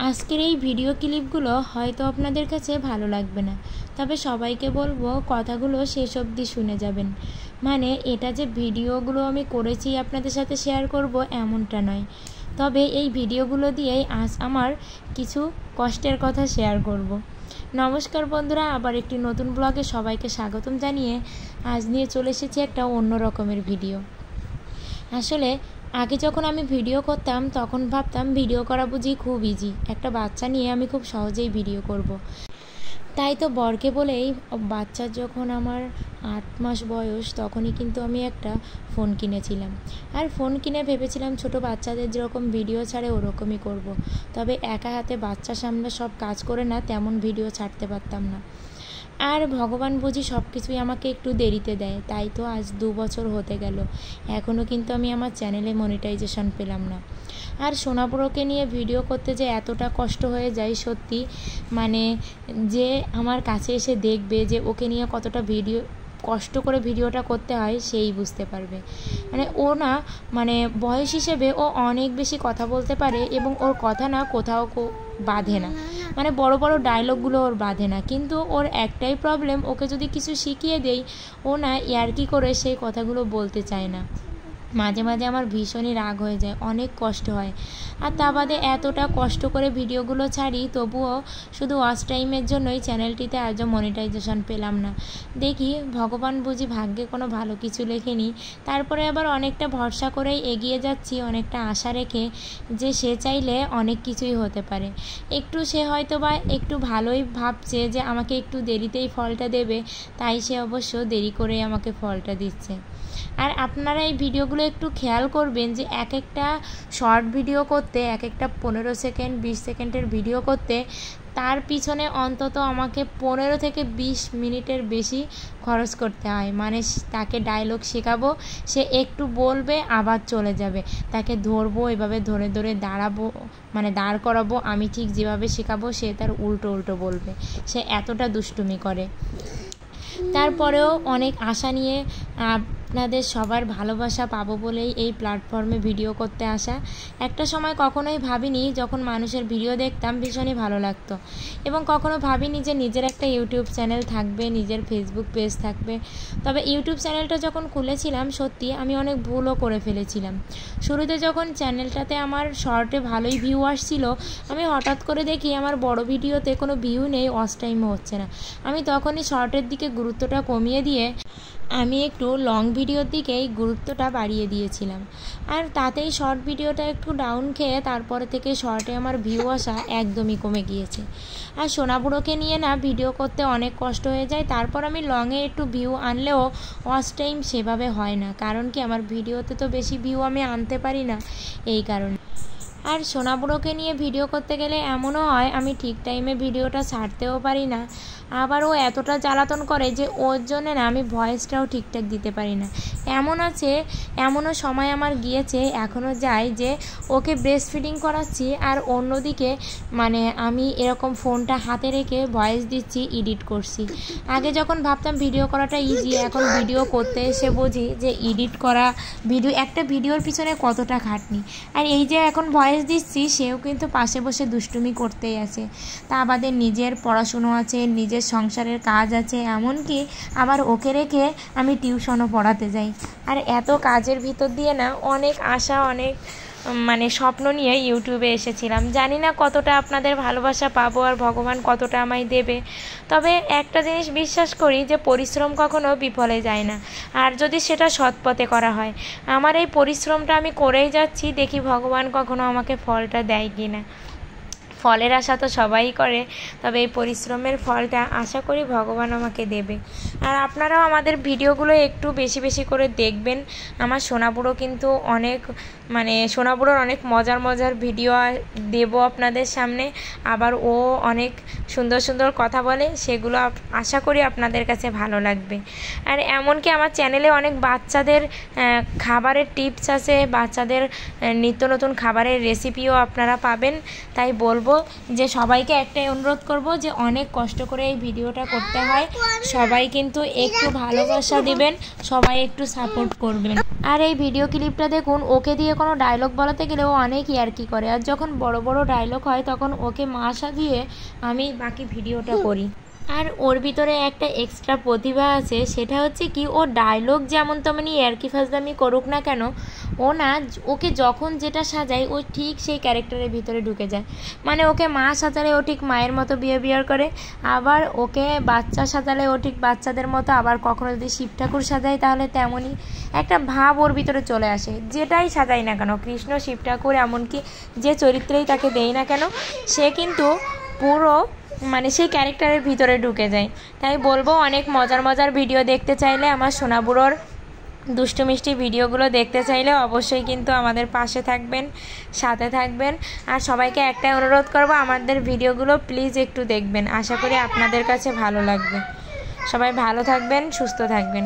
আজকের এই ভিডিও ক্লিপগুলো হয়তো আপনাদের কাছে ভালো লাগবে না, তবে সবাইকে বলবো কথাগুলো শেষ অবধি শুনে যাবেন। মানে এটা যে ভিডিওগুলো আমি করেছি আপনাদের সাথে শেয়ার করব এমনটা নয়, তবে এই ভিডিওগুলো দিয়েই আজ আমার কিছু কষ্টের কথা শেয়ার করব। নমস্কার বন্ধুরা, আবার একটি নতুন ব্লগে সবাইকে স্বাগতম জানিয়ে আজ নিয়ে চলে এসেছি একটা অন্য রকমের ভিডিও। আসলে আগে যখন আমি ভিডিও করতাম তখন ভাবতাম ভিডিও করা বুঝি খুব ইজি, একটা বাচ্চা নিয়ে আমি খুব সহজেই ভিডিও করব। তাই তো বরকে বলেই বাচ্চার যখন আমার 8 মাস বয়স তখনই কিন্তু আমি একটা ফোন কিনেছিলাম। আর ফোন কিনে ভেবেছিলাম ছোট বাচ্চাদের যেরকম ভিডিও ছাড়ে ওরকমই করব। তবে একা হাতে বাচ্চা সামনে সব কাজ করে না তেমন ভিডিও ছাড়তে পারতাম না। আর ভগবান বুঝি সব কিছুই আমাকে একটু দেরিতে দেয়, তাই তো আজ 2 বছর হতে গেল, এখনও কিন্তু আমি আমার চ্যানেলে মনিটাইজেশন পেলাম না। আর সোনাপুরোকে নিয়ে ভিডিও করতে যে এতটা কষ্ট হয়ে যায় সত্যি, মানে যে আমার কাছে এসে দেখবে যে ওকে নিয়ে কতটা কষ্ট করে ভিডিওটা করতে হয় সেই বুঝতে পারবে। মানে ও না, মানে বয়স হিসেবে ও অনেক বেশি কথা বলতে পারে এবং ওর কথা না কোথাও বাঁধে না, মানে বড় বড় ডায়লগগুলো ওর বাঁধে না। কিন্তু ওর একটাই প্রবলেম, ওকে যদি কিছু শিখিয়ে দেই ও না ইয়ার্কি করে সেই কথাগুলো বলতে চায় না। মাঝে মাঝে আমার ভীষণই রাগ হয়ে যায়, অনেক কষ্ট হয়। আর তা বাদে এতটা কষ্ট করে ভিডিওগুলো ছাড়ি, তবুও শুধু ওয়াচ টাইমের জন্যই চ্যানেলটিতে আজও মনিটাইজেশন পেলাম না। দেখি ভগবান বুঝি ভাগ্যে কোনো ভালো কিছু লেখেনি। তারপরে আবার অনেকটা ভরসা করেই এগিয়ে যাচ্ছি, অনেকটা আশা রেখে যে সে চাইলে অনেক কিছুই হতে পারে। সে হয়তো বা একটু ভালোই ভাবছে যে আমাকে একটু দেরিতেই ফলটা দেবে, তাই সে অবশ্য দেরি করে আমাকে ফলটা দিচ্ছে। আর আপনারা এই ভিডিওগুলো একটু খেয়াল করবেন যে এক একটা শর্ট ভিডিও করতে, এক একটা 15 সেকেন্ড 20 সেকেন্ডের ভিডিও করতে তার পিছনে অন্তত আমাকে 15 থেকে 20 মিনিটের বেশি খরচ করতে হয়। মানে তাকে ডায়লগ শেখাবো, সে একটু বলবে আবার চলে যাবে, তাকে ধরবো, এভাবে ধরে ধরে দাঁড় করাবো, আমি ঠিক যেভাবে শেখাবো সে তার উল্টো বলবে। সে এতটা দুষ্টুমি করে। তারপরেও অনেক আশা নিয়ে আপনাদের সবার ভালোবাসা পাবো বলেই এই প্ল্যাটফর্মে ভিডিও করতে আসা। একটা সময় কখনোই ভাবিনি, যখন মানুষের ভিডিও দেখতাম ভীষণই ভালো লাগতো, এবং কখনো ভাবিনি যে নিজের একটা ইউটিউব চ্যানেল থাকবে, নিজের ফেসবুক পেজ থাকবে। তবে ইউটিউব চ্যানেলটা যখন খুলেছিলাম সত্যি আমি অনেক ভুলও করে ফেলেছিলাম। শুরুতে যখন চ্যানেলটাতে আমার শর্টে ভালোই ভিউ আসছিল, আমি হঠাৎ করে দেখি আমার বড় ভিডিওতে কোনো ভিউ নেই, ওয়াচ টাইমও হচ্ছে না। আমি তখনই শর্টের দিকে গুরুত্বটা কমিয়ে দিয়ে আমি একটু লং ভিডিওর দিকেই গুরুত্বটা বাড়িয়ে দিয়েছিলাম। আর তাতেই শর্ট ভিডিওটা একটু ডাউন খেয়ে তারপরে থেকে শর্টে আমার ভিউ আসা একদমই কমে গিয়েছে। আর সোনাবুড়োকে নিয়ে না ভিডিও করতে অনেক কষ্ট হয়ে যায়। তারপর আমি লংয়ে একটু ভিউ আনলেও ওয়াচ টাইম সেভাবে হয় না, কারণ কি আমার ভিডিওতে তো বেশি ভিউ আমি আনতে পারি না, এই কারণে। আর সোনাবুড়োকে নিয়ে ভিডিও করতে গেলে এমনও হয় আমি ঠিক টাইমে ভিডিওটা ছাড়তেও পারি না। আবার ও এতটা জ্বালাতন করে যে ওর জন্য না আমি ভয়েসটাও ঠিকঠাক দিতে পারি না। এমনও সময় আমার গিয়েছে, এখনও যায়, যে ওকে ব্রেস্ট ফিডিং করাচ্ছি আর অন্যদিকে মানে আমি এরকম ফোনটা হাতে রেখে ভয়েস দিচ্ছি, এডিট করছি। আগে যখন ভাবতাম ভিডিও করাটা ইজি, এখন ভিডিও করতে এসে বুঝি যে এডিট করা একটা ভিডিওর পিছনে কতটা খাটনি। আর এই যে এখন ভয়েস দিচ্ছি সেও কিন্তু পাশে বসে দুষ্টুমি করতেই আছে। তা বাদে নিজের পড়াশুনো আছে, নিজের সংসারের কাজ আছে, এমনকি আবার ওকে রেখে আমি টিউশনও পড়াতে যাই। আর এত কাজের ভিতর দিয়ে না অনেক আশা, অনেক স্বপ্ন নিয়ে ইউটিউবে এসেছিলাম। জানি না কতটা আপনাদের ভালোবাসা পাবো আর ভগবান কতটা আমায় দেবে। তবে একটা জিনিস বিশ্বাস করি যে পরিশ্রম কখনো বিফলে যায় না, আর যদি সেটা সৎ পথে করা হয়। আমার এই পরিশ্রমটা আমি করেই যাচ্ছি, দেখি ভগবান কখনো আমাকে ফলটা দেয় কি না। ফলের আশা তো সবাই করে, তবে এই পরিশ্রমের ফলটা আশা করি ভগবান আমাকে দেবে। আর আপনারাও আমাদের ভিডিওগুলো একটু বেশি বেশি করে দেখবেন। আমার সোনাবুড়ো কিন্তু সোনাবুড়োর অনেক মজার ভিডিও দেব আপনাদের সামনে। আবার ও অনেক সুন্দর সুন্দর কথা বলে, সেগুলো আশা করি আপনাদের কাছে ভালো লাগবে। আর এমনকি আমার চ্যানেলে অনেক বাচ্চাদের খাবারের টিপস আছে, বাচ্চাদের নিত্য নতুন খাবারের রেসিপিও আপনারা পাবেন। তাই বলবো যে সবাইকে একটাই অনুরোধ করব যে অনেক কষ্ট করে এই ভিডিওটা করতে হয়, সবাই কিন্তু একটু ভালোবাসা দিবেন, সবাই একটু সাপোর্ট করবেন। আর এই ভিডিও ক্লিপটা দেখুন, ওকে দিয়ে কোনো ডায়লগ বলাতে গেলে ও অনেক ইয়ার্কি করে, আর যখন বড় বড় ডায়লগ হয় তখন ওকে মা সাজিয়ে আমি বাকি ভিডিওটা করি। আর ওর ভিতরে একটা এক্সট্রা প্রতিভা আছে, সেটা হচ্ছে কি, ও ডায়লগ যেমন তেমনি ইয়ার্কি ফাজলামি করুক না কেন, ও না ওকে যখন যেটা সাজায় ও ঠিক সেই ক্যারেক্টারের ভিতরে ঢুকে যায়। মানে ওকে মা সাজালে ও ঠিক মায়ের মতো বিহেভিয়ার করে, আবার ওকে বাচ্চা সাজালে ও ঠিক বাচ্চাদের মতো, আবার কখনো যদি শিব ঠাকুর সাজায় তাহলে তেমনই একটা ভাব ওর ভিতরে চলে আসে। যেটাই সাজাই না কেন, কৃষ্ণ, শিব ঠাকুর, এমনকি যে চরিত্রেই তাকে দেই না কেন, সে কিন্তু পুরো মানে সেই ক্যারেক্টারের ভিতরে ঢুকে যায়। তাই বলবো, অনেক মজার মজার ভিডিও দেখতে চাইলে, আমার সোনাবুড়োর দুষ্টু মিষ্টি ভিডিওগুলো দেখতে চাইলে অবশ্যই কিন্তু আমাদের পাশে থাকবেন, সাথে থাকবেন। আর সবাইকে একটাই অনুরোধ করব, আমাদের ভিডিওগুলো প্লিজ একটু দেখবেন, আশা করি আপনাদের কাছে ভালো লাগবে। সবাই ভালো থাকবেন, সুস্থ থাকবেন।